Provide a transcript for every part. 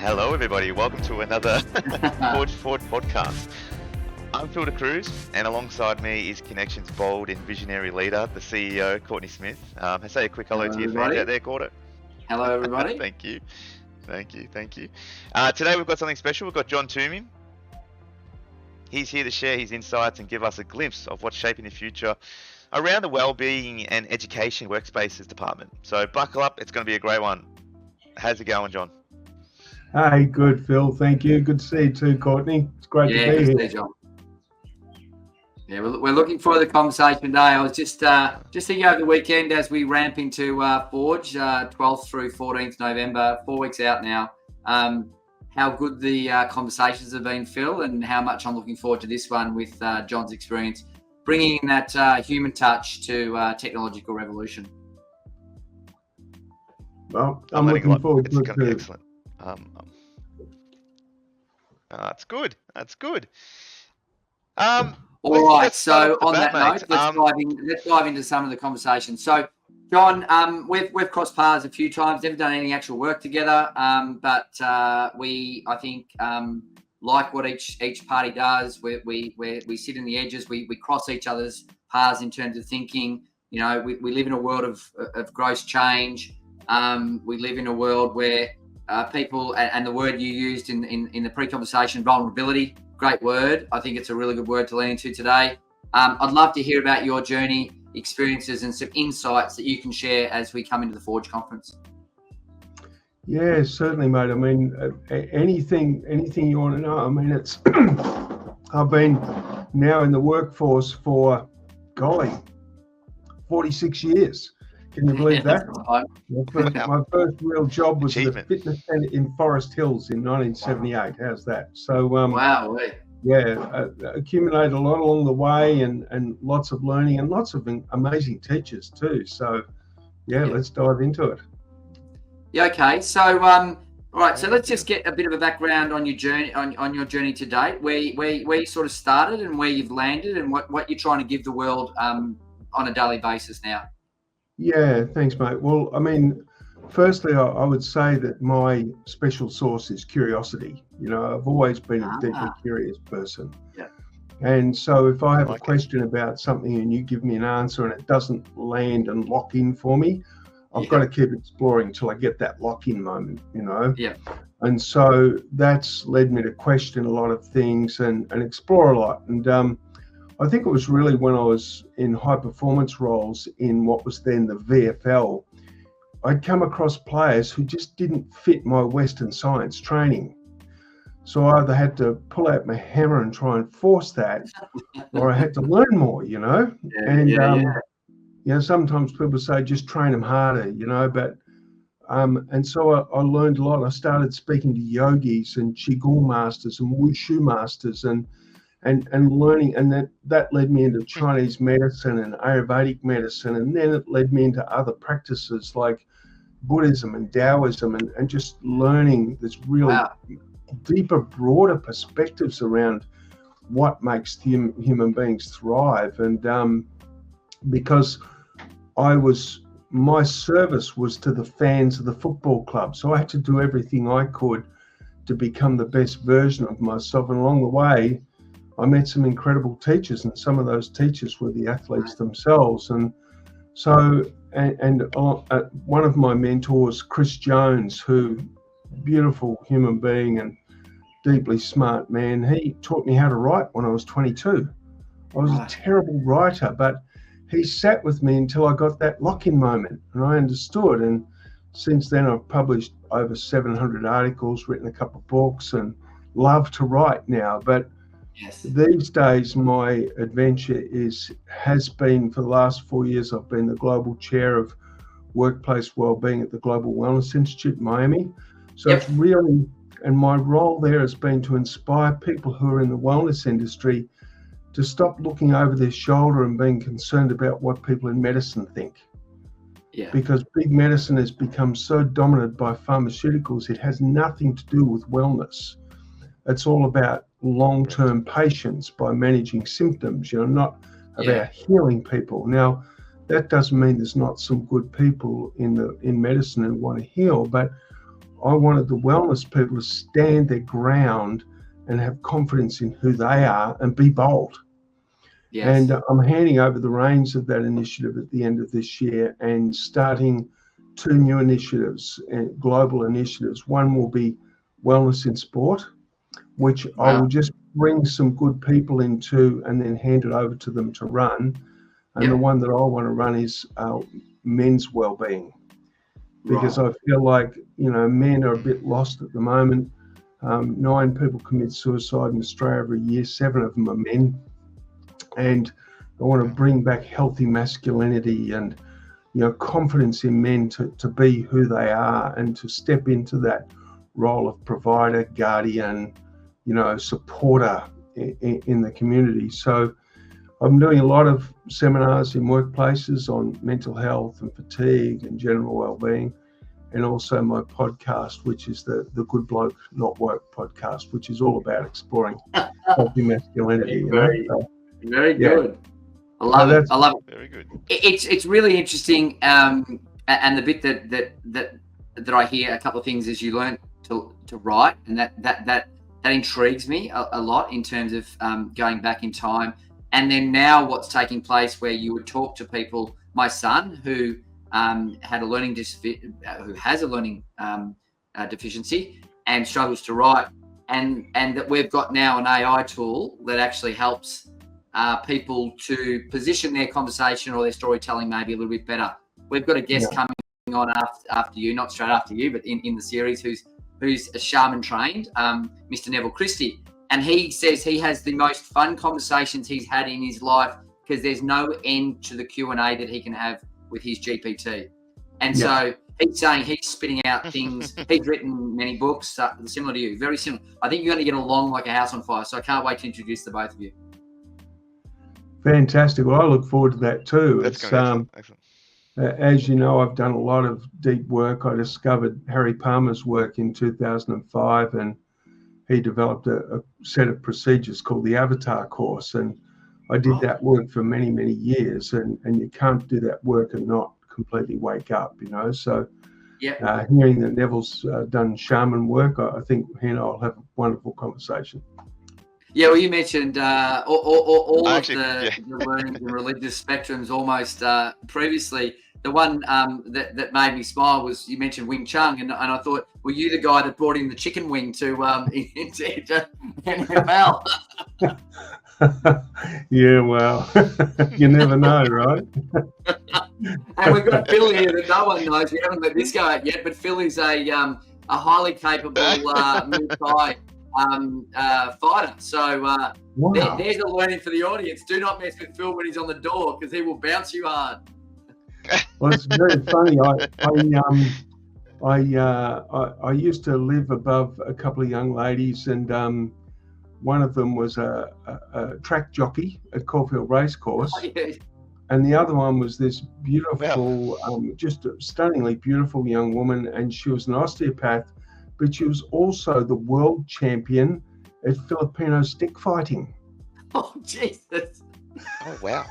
Hello, everybody. Welcome to another Forge Forward podcast. I'm Phil de Cruz, and alongside me is Connection's bold and visionary leader, the CEO, Courtney Smith. Say a quick hello to your fans out there, Courtney. Hello, everybody. Thank you. Today we've got something special. We've got John Toomey. He's here to share his insights and give us a glimpse of what's shaping the future around the wellbeing and education workspaces department. So buckle up. It's going to be a great one. How's it going, John? Hey, good, Phil. Thank you. Good to see you too, Courtney. It's great to be here. See you, John. Yeah, we're looking forward to the conversation today. I was just thinking over the weekend as we ramp into Forge, 12th through 14th November, 4 weeks out now, how good the conversations have been, Phil, and how much I'm looking forward to this one with John's experience, bringing in that human touch to technological revolution. Well, I'm looking forward to it too. Excellent. That's good. All right. So on that note, let's dive into some of the conversation. So, John, we've crossed paths a few times. Never done any actual work together, but I think like what each party does. We sit in the edges. We cross each other's paths in terms of thinking. You know, we live in a world of gross change. We live in a world where people, and the word you used in the pre-conversation, vulnerability, great word. I think it's a really good word to lean into today. I'd love to hear about your journey, experiences, and some insights that you can share as we come into the Forge conference. Yeah, certainly, mate. I mean, anything you want to know. I mean, it's I've been now in the workforce for, 46 years. Can you believe that? My first real job was at the fitness centre in Forest Hills in 1978. How's that? So, wow. Yeah, accumulated a lot along the way and lots of learning and lots of amazing teachers too. So, yeah, let's dive into it. Yeah, okay. So, all right. So let's just get a bit of a background on your journey, on your journey to date, where you sort of started and where you've landed and what you're trying to give the world on a daily basis now. Yeah, thanks, mate. Well, I mean, firstly, I would say that my special sauce is curiosity. You know, I've always been a deeply curious person. Yeah. And so if I have a question about something and you give me an answer and it doesn't land and lock in for me, I've got to keep exploring till I get that lock-in moment, you know? Yeah. And so that's led me to question a lot of things and explore a lot. And I think it was really when I was in high performance roles in what was then the VFL, I'd come across players who just didn't fit my Western science training. So I either had to pull out my hammer and try and force that, or I had to learn more, you know? You know, sometimes people say just train them harder, you know, but and so I learned a lot. I started speaking to yogis and Qigong masters and Wushu masters and learning, and that led me into Chinese medicine and Ayurvedic medicine, and then it led me into other practices like Buddhism and Taoism and just learning this really deeper, broader perspectives around what makes human beings thrive. And because my service was to the fans of the football club, so I had to do everything I could to become the best version of myself, and along the way I met some incredible teachers, and some of those teachers were the athletes themselves. And so, one of my mentors, Chris Jones, who beautiful human being and deeply smart man, he taught me how to write when I was 22. I was a terrible writer, but he sat with me until I got that lock-in moment and I understood. And since then I've published over 700 articles, written a couple of books, and love to write now. But these days, my adventure has been, for the last 4 years, I've been the global chair of workplace wellbeing at the Global Wellness Institute in Miami. So it's really, and my role there has been to inspire people who are in the wellness industry to stop looking over their shoulder and being concerned about what people in medicine think. Yeah. Because big medicine has become so dominated by pharmaceuticals, it has nothing to do with wellness. It's all about long-term patients by managing symptoms, you know, not about healing people. Now, that doesn't mean there's not some good people in medicine who want to heal, but I wanted the wellness people to stand their ground and have confidence in who they are and be bold. Yes. And I'm handing over the reins of that initiative at the end of this year and starting 2 new initiatives, global initiatives. One will be wellness in sport, which I will just bring some good people into and then hand it over to them to run. And the one that I want to run is men's wellbeing, because I feel like, men are a bit lost at the moment. 9 people commit suicide in Australia every year. 7 of them are men. And I want to bring back healthy masculinity and, confidence in men to be who they are and to step into that role of provider, guardian, supporter in the community. So I'm doing a lot of seminars in workplaces on mental health and fatigue and general well-being, and also my podcast, which is the Good Bloke Not Woke podcast, which is all about exploring healthy masculinity. Very good. I love it. I love it. Very good. It's really interesting, and the bit that I hear a couple of things is you learn to write, and that intrigues me a lot in terms of going back in time, and then now what's taking place where you would talk to people. My son, who has a learning deficiency and struggles to write, and that we've got now an AI tool that actually helps people to position their conversation or their storytelling maybe a little bit better. We've got a guest coming on after you, not straight after you, but in the series, who's a shaman trained, Mr. Neville Christie. And he says he has the most fun conversations he's had in his life because there's no end to the Q&A that he can have with his GPT. And so he's saying he's spitting out things. He's written many books similar to you, very similar. I think you're going to get along like a house on fire. So I can't wait to introduce the both of you. Fantastic. Well, I look forward to that too. That's excellent. As you know, I've done a lot of deep work. I discovered Harry Palmer's work in 2005, and he developed a set of procedures called the Avatar course. And I did that work for many, many years, and you can't do that work and not completely wake up, So hearing that Neville's done shaman work, I think he and I will have a wonderful conversation. Yeah, well, you mentioned all of the learning and religious spectrums almost previously. The one that made me smile was you mentioned Wing Chun, and I thought, were you the guy that brought in the chicken wing to into NFL? Yeah, well, you never know, right? And we've got Phil here that no one knows. We haven't let this go out yet, but Phil is a highly capable Muay Thai fighter. So there's a learning for the audience. Do not mess with Phil when he's on the door, because he will bounce you hard. Well, it's very funny. I used to live above a couple of young ladies, and one of them was a track jockey at Caulfield Racecourse. Oh, yeah. And the other one was this beautiful, just a stunningly beautiful young woman, and she was an osteopath, but she was also the world champion at Filipino stick fighting. Oh, Jesus. Oh, wow.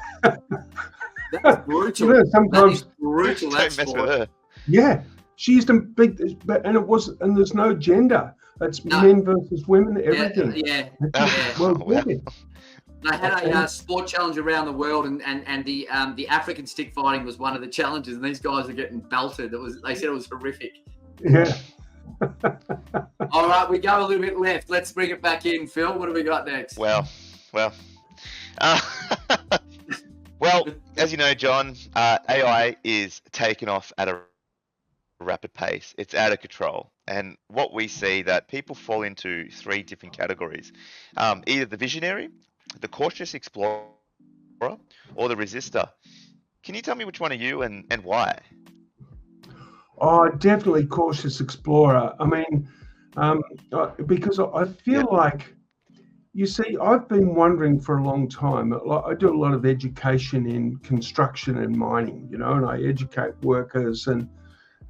That's brutal. Sometimes that is brutal. That's don't mess with her. Yeah, she used to beat, and there's no gender. It's men versus women, everything. Yeah. Well, wow. They had a sport challenge around the world, and the African stick fighting was one of the challenges, and these guys are getting belted. They said it was horrific. Yeah. All right, we go a little bit left. Let's bring it back in, Phil. What do we got next? Well, as you know, John, AI is taking off at a rapid pace. It's out of control. And what we see that people fall into 3 different categories. Either the visionary, the cautious explorer, or the resistor. Can you tell me which one are you and why? Oh, definitely cautious explorer. I mean, because I feel like, you see, I've been wondering for a long time. I do a lot of education in construction and mining, and I educate workers, and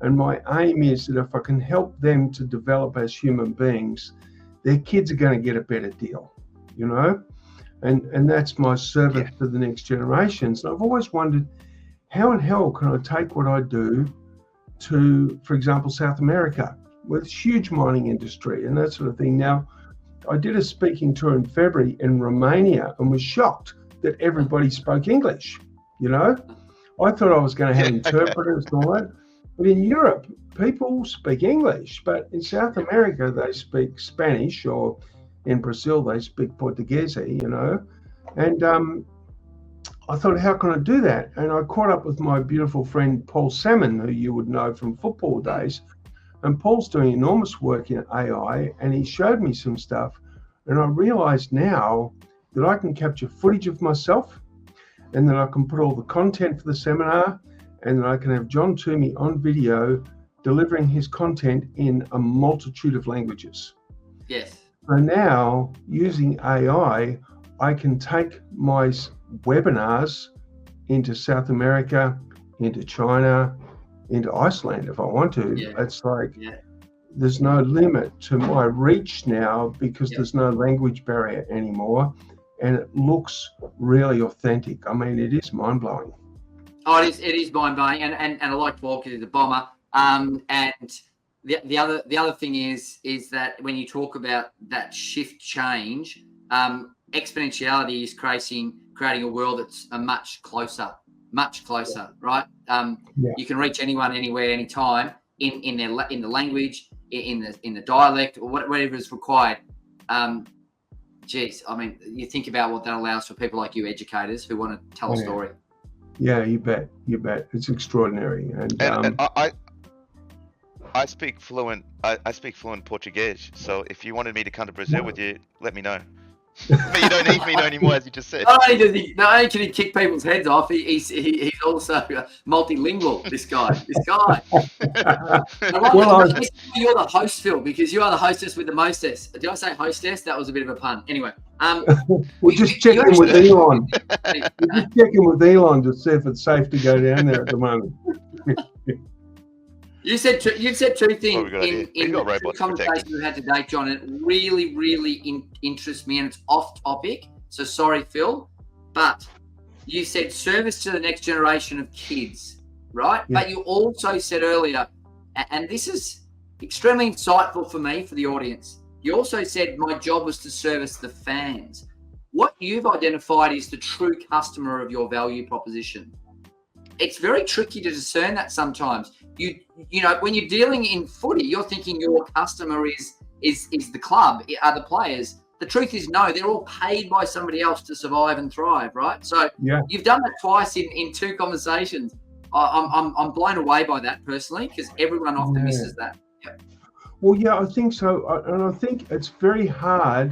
my aim is that if I can help them to develop as human beings, their kids are going to get a better deal, and that's my service to the next generations. And I've always wondered, how in hell can I take what I do to, for example, South America, with huge mining industry and that sort of thing. Now, I did a speaking tour in February in Romania and was shocked that everybody spoke English. You know, I thought I was going to have interpreters and all that. But in Europe, people speak English. But in South America, they speak Spanish, or in Brazil, they speak Portuguese, you know. And I thought, how can I do that? And I caught up with my beautiful friend, Paul Salmon, who you would know from football days. And Paul's doing enormous work in AI, and he showed me some stuff. And I realized now that I can capture footage of myself, and that I can put all the content for the seminar, and that I can have John Toomey on video delivering his content in a multitude of languages. Yes. So now, using AI, I can take my webinars into South America, into China, into Iceland if I want to. Yeah. It's like there's no limit to my reach now, because there's no language barrier anymore, and it looks really authentic. I mean, it is mind-blowing. Oh, it is mind-blowing, and I like to walk into the bomber. And the other thing is that when you talk about that shift change, exponentiality is creating a world that's a much closer, right? You can reach anyone, anywhere, anytime in the language, in the dialect, or whatever is required. Geez, I mean, you think about what that allows for people like you, educators, who want to tell a story. Yeah, you bet. It's extraordinary. And I speak fluent Portuguese. So if you wanted me to come to Brazil with you, let me know. But you don't need me anymore, as you just said. Not only can he kick people's heads off, he's also multilingual. This guy. You're the host, Phil, because you are the hostess with the mostess. Did I say hostess? That was a bit of a pun. Anyway, we're just checking with Elon. Just checking with Elon to see if it's safe to go down there at the moment. You've said two things in the conversation we've had today, John, and it really, really interests me, and it's off topic. So sorry, Phil, but you said service to the next generation of kids, right? Yeah. But you also said earlier, and this is extremely insightful for me, for the audience. You also said my job was to service the fans. What you've identified is the true customer of your value proposition. It's very tricky to discern that sometimes. You know, when you're dealing in footy, you're thinking your customer is the club, are the players. The truth is, no, they're all paid by somebody else to survive and thrive, right? So you've done that twice in two conversations. I'm blown away by that personally, because everyone often misses that. Yeah. Well, yeah, I think so, and I think it's very hard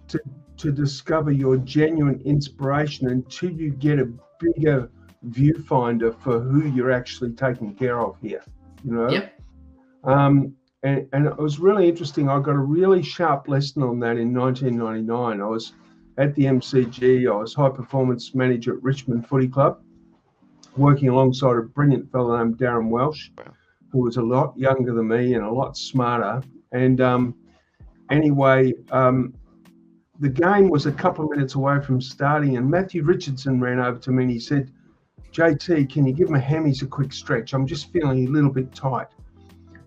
to discover your genuine inspiration until you get a bigger viewfinder for who you're actually taking care of here, you know. And it was really interesting. I got a really sharp lesson on that in 1999. I was at the MCG. I was high performance manager at Richmond Footy Club, working alongside a brilliant fellow named Darren Welsh, who was a lot younger than me and a lot smarter. And anyway, the game was a couple of minutes away from starting, and Matthew Richardson ran over to me and he said, JT, can you give my hammies a quick stretch? I'm just feeling a little bit tight.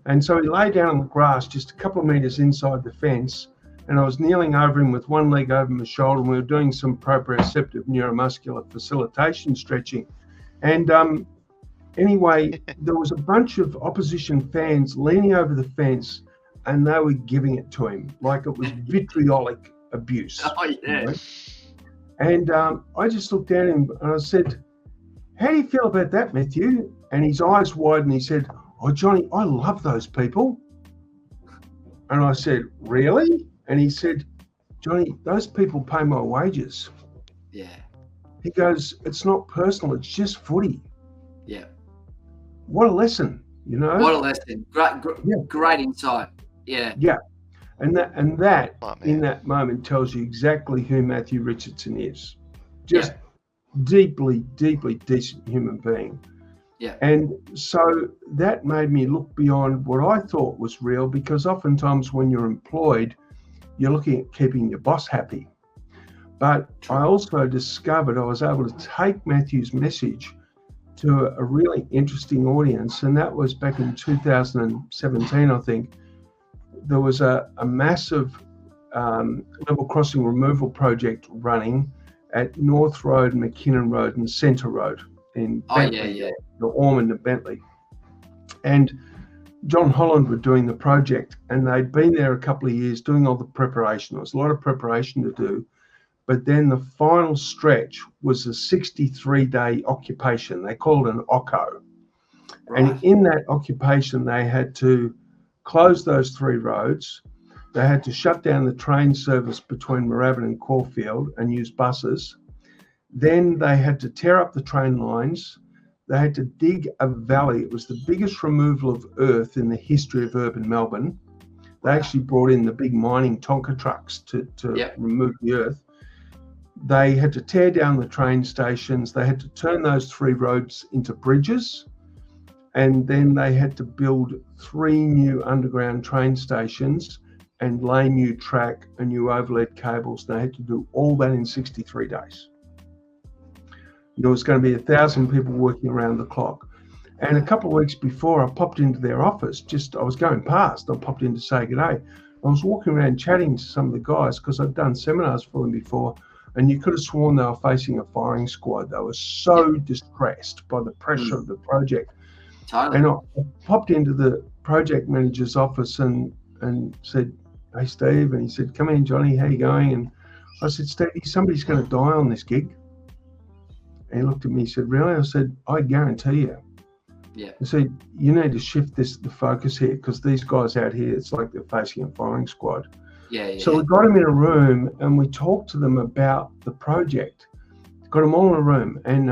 And so he lay down on the grass just a couple of meters inside the fence, and I was kneeling over him with one leg over my shoulder, and we were doing some proprioceptive neuromuscular facilitation stretching. And anyway, there was a bunch of opposition fans leaning over the fence, and they were giving it to him like it was vitriolic abuse. Oh, yeah. You know? And I just looked at him and I said, how do you feel about that, Matthew? And his eyes widened. He said, oh, Johnny, I love those people. And I said, really? And he said, Johnny, those people pay my wages. Yeah. He goes, it's not personal. It's just footy. Yeah. What a lesson, you know? What a lesson. Great insight. Yeah. Yeah. And that in that moment tells you exactly who Matthew Richardson is. Just deeply, deeply decent human being. Yeah. And so that made me look beyond what I thought was real, because oftentimes when you're employed, you're looking at keeping your boss happy. But I also discovered I was able to take Matthew's message to a really interesting audience, and that was back in 2017, I think, there was a massive level crossing removal project running at North Road, McKinnon Road and Centre Road in Bentley, the Ormond and Bentley. And John Holland were doing the project, and they'd been there a couple of years doing all the preparation. There was a lot of preparation to do, but then the final stretch was a 63-day occupation. They called it an OCCO. Right. And in that occupation, they had to close those 3 roads. They had to shut down the train service between Moorabbin and Caulfield and use buses. Then they had to tear up the train lines. They had to dig a valley. It was the biggest removal of earth in the history of urban Melbourne. They actually brought in the big mining Tonka trucks to remove the earth. They had to tear down the train stations. They had to turn those 3 roads into bridges. And then they had to build 3 new underground train stations and lay new track and new overhead cables. They had to do all that in 63 days. There was going to be 1,000 people working around the clock. And a couple of weeks before, I popped into their office. I was going past. I popped in to say good day. I was walking around chatting to some of the guys because I'd done seminars for them before, and you could have sworn they were facing a firing squad. They were so distressed by the pressure of the project. Totally. And I popped into the project manager's office and said, "Hey, Steve," and he said, "Come in, Johnny, how you going?" And I said, "Steve, somebody's going to die on this gig." And he looked at me and said, "Really?" I said, "I guarantee you." Yeah. I said, "You need to shift the focus here, because these guys out here, it's like they're facing a firing squad." So we got them in a room and we talked to them about the project. Got them all in a room, and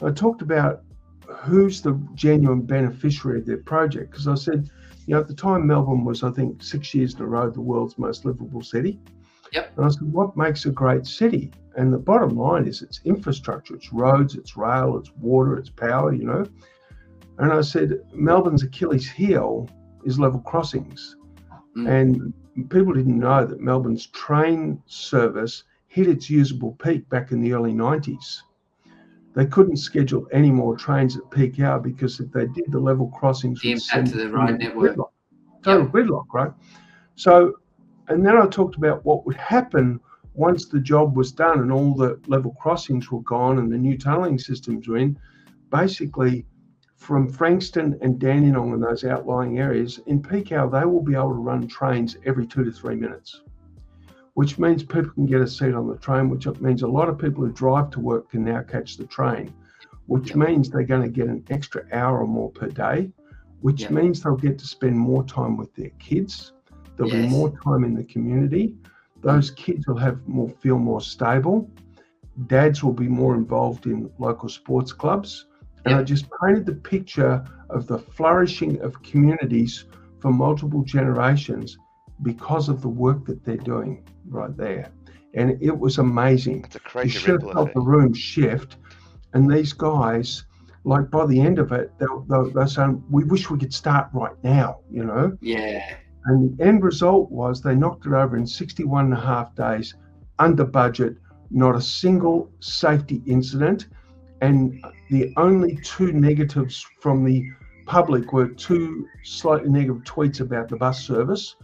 I talked about who's the genuine beneficiary of their project, because I said, at the time Melbourne was, I think, 6 years in a row the world's most livable city. Yep. And I said, what makes a great city? And the bottom line is it's infrastructure, it's roads, it's rail, it's water, it's power, And I said, Melbourne's Achilles heel is level crossings. And people didn't know that Melbourne's train service hit its usable peak back in the early 90s. They couldn't schedule any more trains at peak hour, because if they did, the level crossings would impact to the road network. Total gridlock, right? So, and then I talked about what would happen once the job was done and all the level crossings were gone and the new tunnelling systems were in. Basically, from Frankston and Dandenong and those outlying areas, in peak hour, they will be able to run trains every 2 to 3 minutes, which means people can get a seat on the train, which means a lot of people who drive to work can now catch the train, which means they're going to get an extra hour or more per day, which means they'll get to spend more time with their kids. There'll be more time in the community. Those kids will feel more stable. Dads will be more involved in local sports clubs. And I just painted the picture of the flourishing of communities for multiple generations because of the work that they're doing right there. And it was amazing. It's a crazy you should have felt the room shift. And these guys, like by the end of it, they're saying, we wish we could start right now, Yeah. And the end result was they knocked it over in 61 and a half days, under budget, not a single safety incident. And the only 2 negatives from the public were 2 slightly negative tweets about the bus service.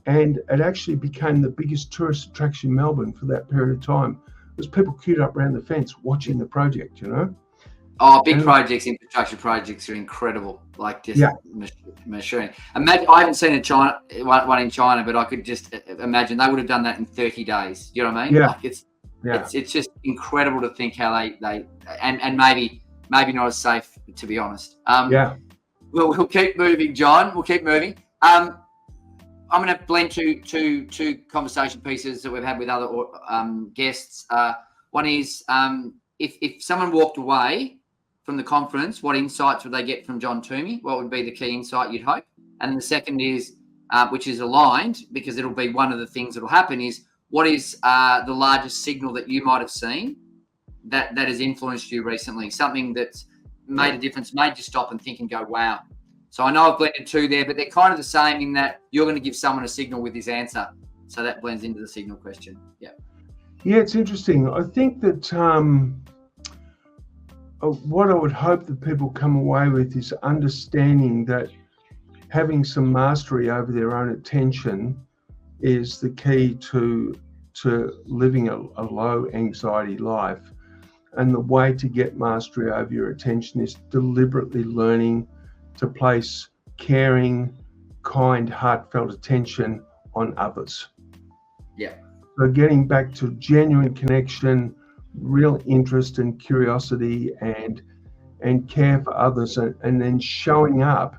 And it actually became the biggest tourist attraction in Melbourne for that period of time. There's people queued up around the fence watching the project, Oh, big projects, infrastructure projects are incredible. Like just maturing. Imagine, I haven't seen one in China, but I could just imagine they would have done that in 30 days. You know what I mean? Yeah. Like it's just incredible to think how they and maybe not as safe, to be honest. We'll keep moving, John. We'll keep moving. I'm going to blend two conversation pieces that we've had with other guests. One is if someone walked away from the conference, what insights would they get from John Toomey? What would be the key insight you'd hope? And the second is, which is aligned, because it'll be one of the things that will happen, is what is the largest signal that you might have seen that has influenced you recently? Something that's made a difference, made you stop and think and go, wow. So I know I've blended 2 there, but they're kind of the same in that you're going to give someone a signal with this answer. So that blends into the signal question. Yeah. Yeah, it's interesting. I think that what I would hope that people come away with is understanding that having some mastery over their own attention is the key to living a low anxiety life. And the way to get mastery over your attention is deliberately learning to place caring, kind, heartfelt attention on others. Yeah. So getting back to genuine connection, real interest and curiosity and care for others, and then showing up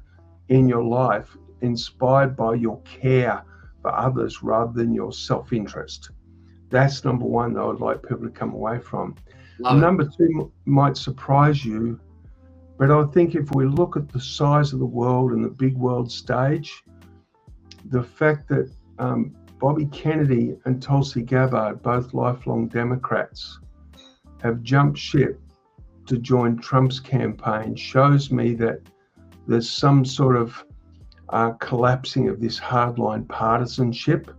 in your life inspired by your care for others rather than your self-interest. That's number one that I would like people to come away from. Number two might surprise you, but I think if we look at the size of the world and the big world stage, the fact that Bobby Kennedy and Tulsi Gabbard, both lifelong Democrats, have jumped ship to join Trump's campaign shows me that there's some sort of collapsing of this hardline partisanship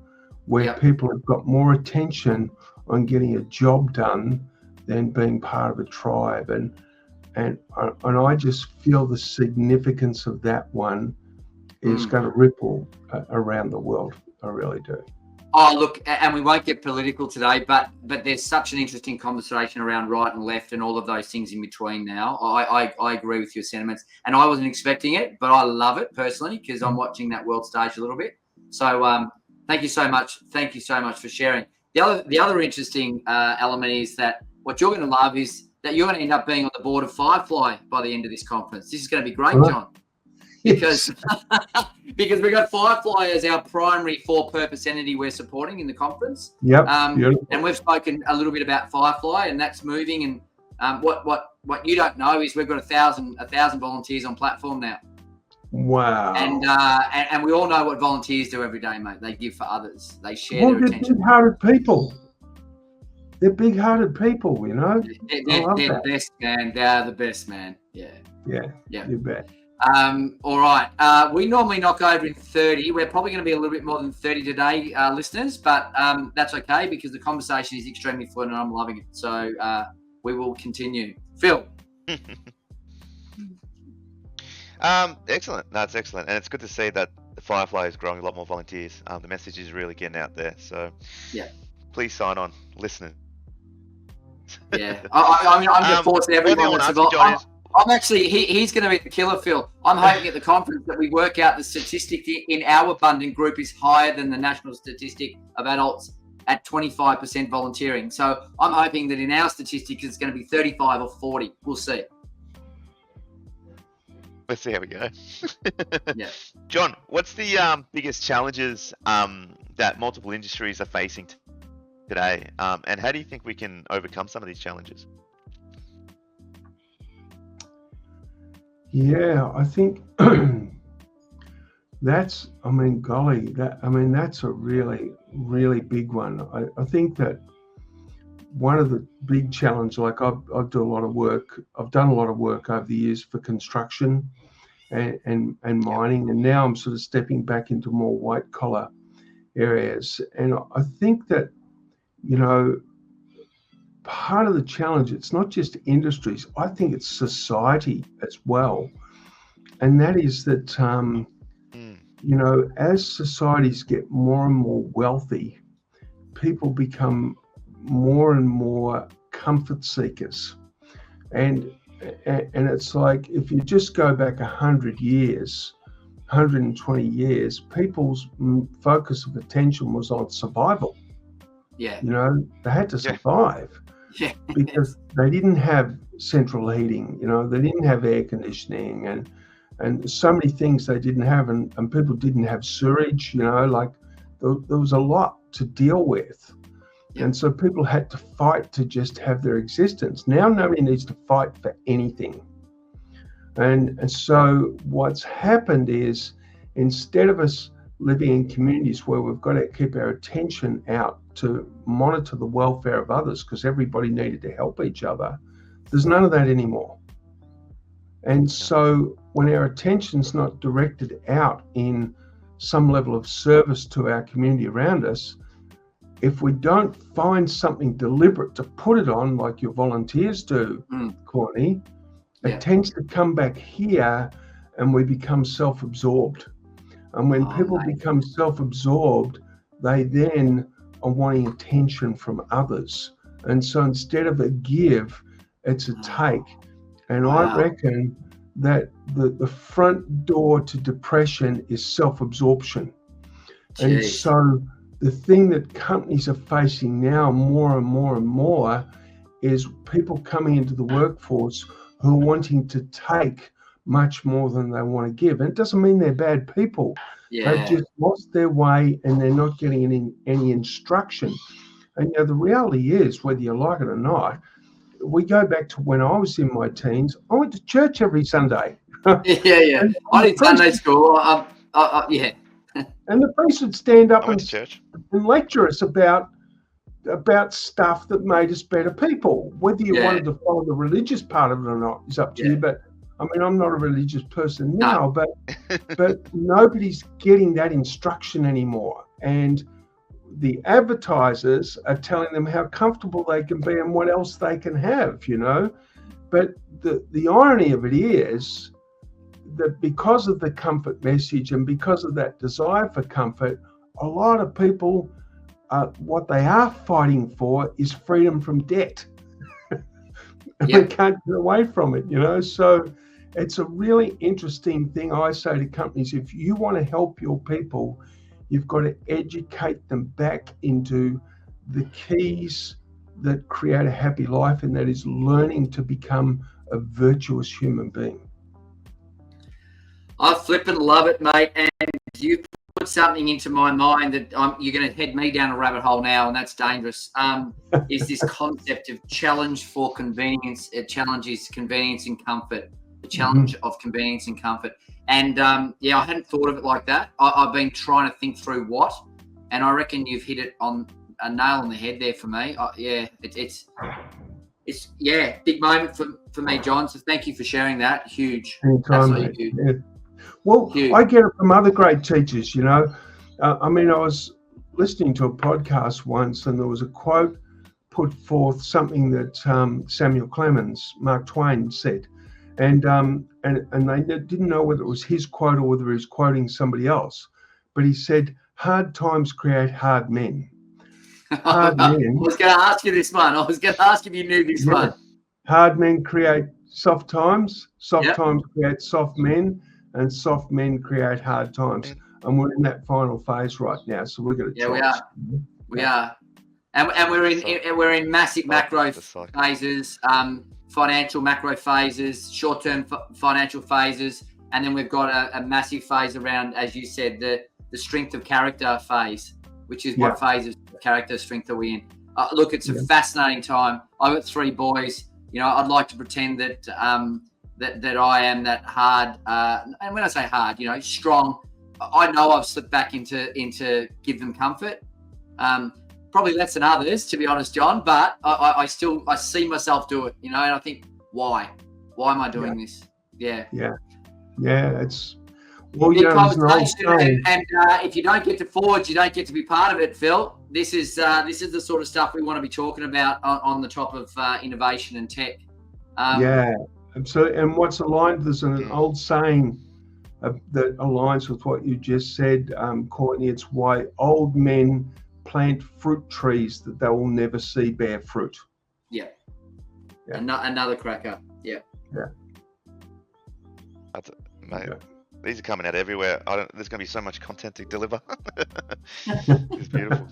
where people have got more attention on getting a job done than being part of a tribe. And I just feel the significance of that one is going to ripple around the world. I really do. Oh, look, and we won't get political today, but there's such an interesting conversation around right and left and all of those things in between now. I agree with your sentiments, and I wasn't expecting it, but I love it personally because I'm watching that world stage a little bit. So thank you so much. Thank you so much for sharing. The other interesting element is that what you're going to love is that you're going to end up being on the board of Firefly by the end of this conference. This is going to be great, John. Because because we got Firefly as our primary for-purpose entity we're supporting in the conference. Yep. And we've spoken a little bit about Firefly, and that's moving. And what you don't know is we've got 1,000 volunteers on platform now. Wow. And we all know what volunteers do every day, mate. They give for others. They share their attention. They're big-hearted people. They're big-hearted people, you know. They're the best, man. They're the best, man. Yeah. You bet. All right. We normally knock over in 30. We're probably going to be a little bit more than 30 today, listeners, but that's okay because the conversation is extremely fun and I'm loving it. So we will continue. Phil. Excellent. That's excellent. And it's good to see that the Firefly is growing a lot more volunteers. The message is really getting out there. So please sign on, listening. Yeah. I mean, I'm just forcing everyone that's involved. I'm actually, he's going to be the killer, Phil. I'm hoping at the conference that we work out the statistic in our abundant group is higher than the national statistic of adults at 25% volunteering. So I'm hoping that in our statistic it's going to be 35 or 40. We'll see. Let's see how we go. Yeah. John, what's the biggest challenges that multiple industries are facing today? And how do you think we can overcome some of these challenges? Yeah, I think that's a really, really big one. I think that one of the big challenges, like I've done a lot of work over the years for construction and mining, and now I'm sort of stepping back into more white collar areas. And I think that, you know, part of the challenge, it's not just industries, I think it's society as well. And that is that, you know, as societies get more and more wealthy, people become more and more comfort seekers. And it's like, if you just go back 100 years, 120 years, people's focus of attention was on survival. Yeah. You know, they had to survive. Yeah. Because they didn't have central heating, you know, they didn't have air conditioning and so many things they didn't have, and people didn't have sewage, you know, like there was a lot to deal with. Yeah. And so people had to fight to just have their existence. Now nobody needs to fight for anything. And so what's happened is, instead of us living in communities where we've got to keep our attention out to monitor the welfare of others because everybody needed to help each other, there's none of that anymore. And so when our attention's not directed out in some level of service to our community around us, if we don't find something deliberate to put it on, like your volunteers do, Courtney, it tends to come back here and we become self-absorbed. And when people become self-absorbed, they then are wanting attention from others. And so instead of a give, it's a take. And I reckon that the front door to depression is self-absorption. And so the thing that companies are facing now more and more and more is people coming into the workforce who are wanting to take much more than they want to give. And it doesn't mean they're bad people. They've just lost their way and they're not getting any instruction. And the reality is, whether you like it or not, we go back to when I was in my teens. I went to church every Sunday. Yeah. I did Sunday school. Yeah. And the priest would stand up and lecture us about stuff that made us better people. Whether you wanted to follow the religious part of it or not is up to you. But I mean, I'm not a religious person now, but nobody's getting that instruction anymore. And the advertisers are telling them how comfortable they can be and what else they can have, But the irony of it is that because of the comfort message and because of that desire for comfort, a lot of people, what they are fighting for is freedom from debt. They can't get away from it, So it's a really interesting thing. I say to companies, if you want to help your people, you've got to educate them back into the keys that create a happy life, and that is learning to become a virtuous human being. I flippin' love it, mate. And you put something into my mind that you're going to head me down a rabbit hole now, and that's dangerous. Is this concept of challenge for convenience? It challenges convenience and comfort. The challenge of convenience and comfort. And I hadn't thought of it like that. I've been trying to think through what, and I reckon you've hit it on a nail on the head there for me. It's big moment for me, John. So thank you for sharing that. Huge. Anytime, mate. Huge. Yeah. Well, huge. I get it from other great teachers. I was listening to a podcast once, and there was a quote put forth, something that Samuel Clemens, Mark Twain, said. And they didn't know whether it was his quote or whether he was quoting somebody else. But he said, hard times create hard men. Hard men. I was going to ask you this one. I was going to ask if you knew this one. Hard men create soft times. Soft times create soft men. And soft men create hard times. And we're in that final phase right now. So we're going to we are. And we're in massive macro phases. Financial macro phases, short-term financial phases, and then we've got a massive phase around, as you said, the strength of character phase, which is what phase of character strength are we in? Look, it's a fascinating time. I've got 3 boys. I'd like to pretend that that I am that hard, and when I say hard, strong. I know I've slipped back into give them comfort. Probably less than others, to be honest, John, but I see myself do it, and I think, why am I doing this? It's big conversation, and if you don't get to Forge, you don't get to be part of it, Phil. This is the sort of stuff we want to be talking about on the top of innovation and tech. Absolutely. And what's aligned, there's an old saying that aligns with what you just said, Courtney. It's why old men plant fruit trees that they will never see bear fruit. Another cracker. That's it, mate. These are coming out everywhere. There's going to be so much content to deliver. It's beautiful.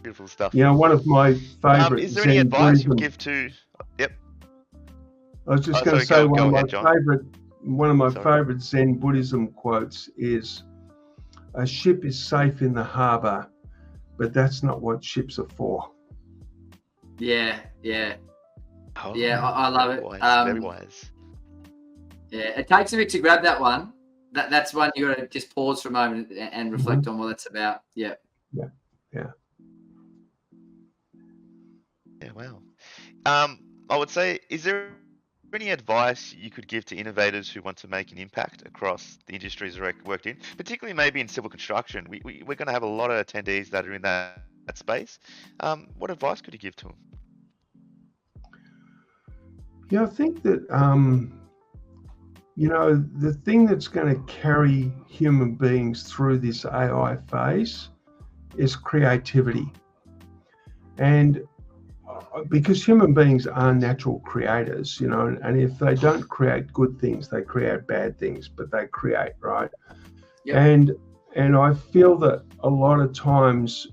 Beautiful stuff. One of my favorite. Is there any advice you would give to? Yep. I was just going to say one of my favorite Zen Buddhism quotes is, "A ship is safe in the harbour, but that's not what ships are for." I love it. Very wise. Yeah, it takes a bit to grab that one. That's one you got to just pause for a moment and reflect on what that's about. Yeah. Wow. I would say, is there any advice you could give to innovators who want to make an impact across the industries they're worked in, particularly maybe in civil construction? We're going to have a lot of attendees that are in that space. What advice could you give to them? I think that the thing that's going to carry human beings through this AI phase is creativity. And because human beings are natural creators, and if they don't create good things, they create bad things, but they create, right? Yep. And I feel that a lot of times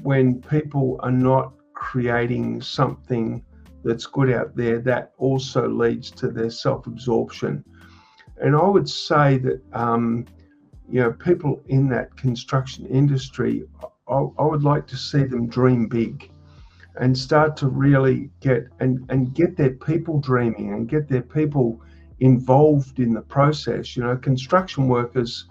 when people are not creating something that's good out there, that also leads to their self-absorption. And I would say that, people in that construction industry, I would like to see them dream big and start to really get their people dreaming and get their people involved in the process. Construction workers,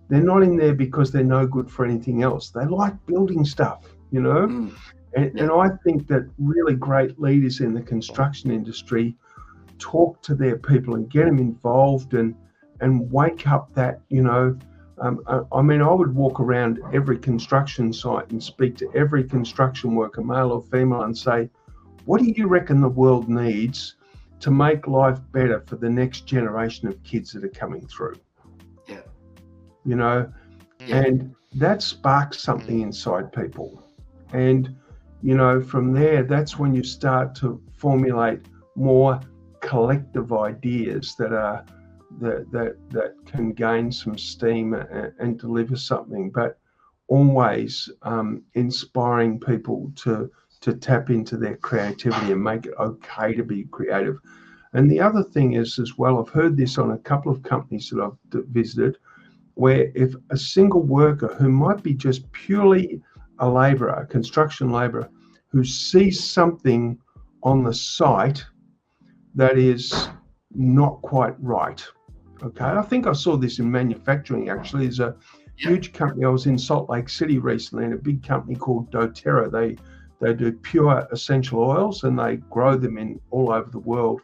they're not in there because they're no good for anything else. They like building stuff, And I think that really great leaders in the construction industry talk to their people and get them involved and wake up that, I would walk around every construction site and speak to every construction worker, male or female, and say, what do you reckon the world needs to make life better for the next generation of kids that are coming through? And that sparks something inside people. And, from there, that's when you start to formulate more collective ideas that can gain some steam and deliver something, but always inspiring people to tap into their creativity and make it okay to be creative. And the other thing is as well, I've heard this on a couple of companies that I've visited, where if a single worker who might be just purely a labourer, a construction labourer, who sees something on the site that is not quite right. Okay, I think I saw this in manufacturing actually. There's a huge company. I was in Salt Lake City recently, and a big company called doTERRA. They do pure essential oils and they grow them in all over the world.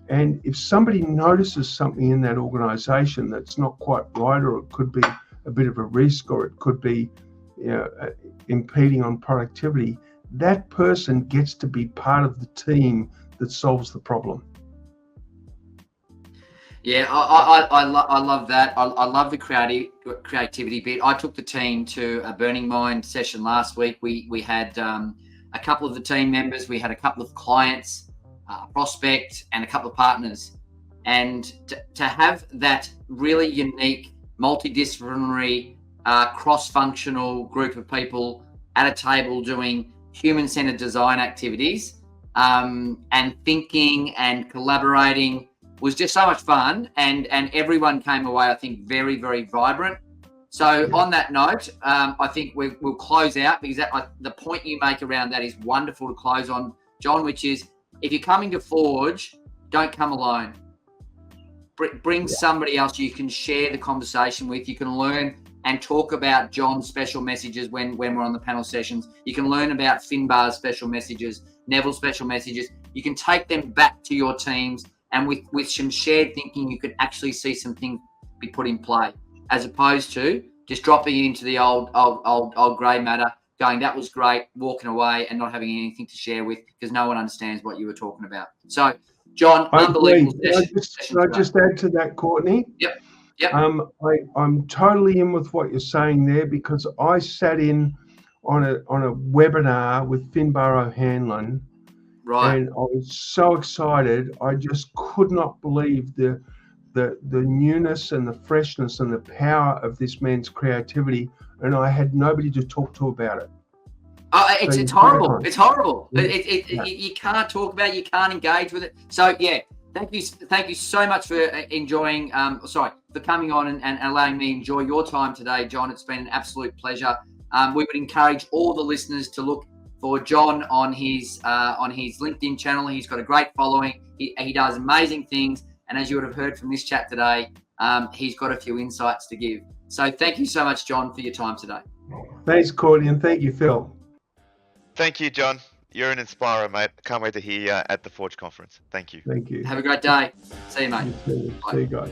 And if somebody notices something in that organization that's not quite right, or it could be a bit of a risk, or it could be impeding on productivity, that person gets to be part of the team that solves the problem. Yeah, I love that. I love the creativity bit. I took the team to a Burning Mind session last week. We had a couple of the team members, we had a couple of clients, a prospect, and a couple of partners. And to have that really unique, multidisciplinary, cross-functional group of people at a table doing human-centered design activities and thinking and collaborating was just so much fun, and everyone came away, I think, very, very vibrant. So on that note, I think we'll close out, because the point you make around that is wonderful to close on, John, which is, if you're coming to Forge, don't come alone. Bring somebody else you can share the conversation with. You can learn and talk about John's special messages when we're on the panel sessions. You can learn about Finbar's special messages, Neville's special messages. You can take them back to your teams, and with some shared thinking, you could actually see some things be put in play, as opposed to just dropping into the old grey matter, going, that was great, walking away and not having anything to share with, because no one understands what you were talking about. So, John, unbelievable session. Can I just add to that, Courtney? Yep. I'm totally in with what you're saying there, because I sat in on a webinar with Finbar O'Hanlon. Right. And I was so excited. I just could not believe the newness and the freshness and the power of this man's creativity, and I had nobody to talk to about it. It's horrible. It's horrible. You can't talk about it. You can't engage with it. So thank you so much for for coming on and allowing me to enjoy your time today, John. It's been an absolute pleasure. We would encourage all the listeners to look for John on his LinkedIn channel. He's got a great following. He does amazing things. And as you would have heard from this chat today, he's got a few insights to give. So thank you so much, John, for your time today. Thanks, Courtney, and thank you, Phil. Thank you, John. You're an inspirer, mate. Can't wait to hear you at the Forge conference. Thank you. Thank you. Have a great day. See you, mate. See you guys.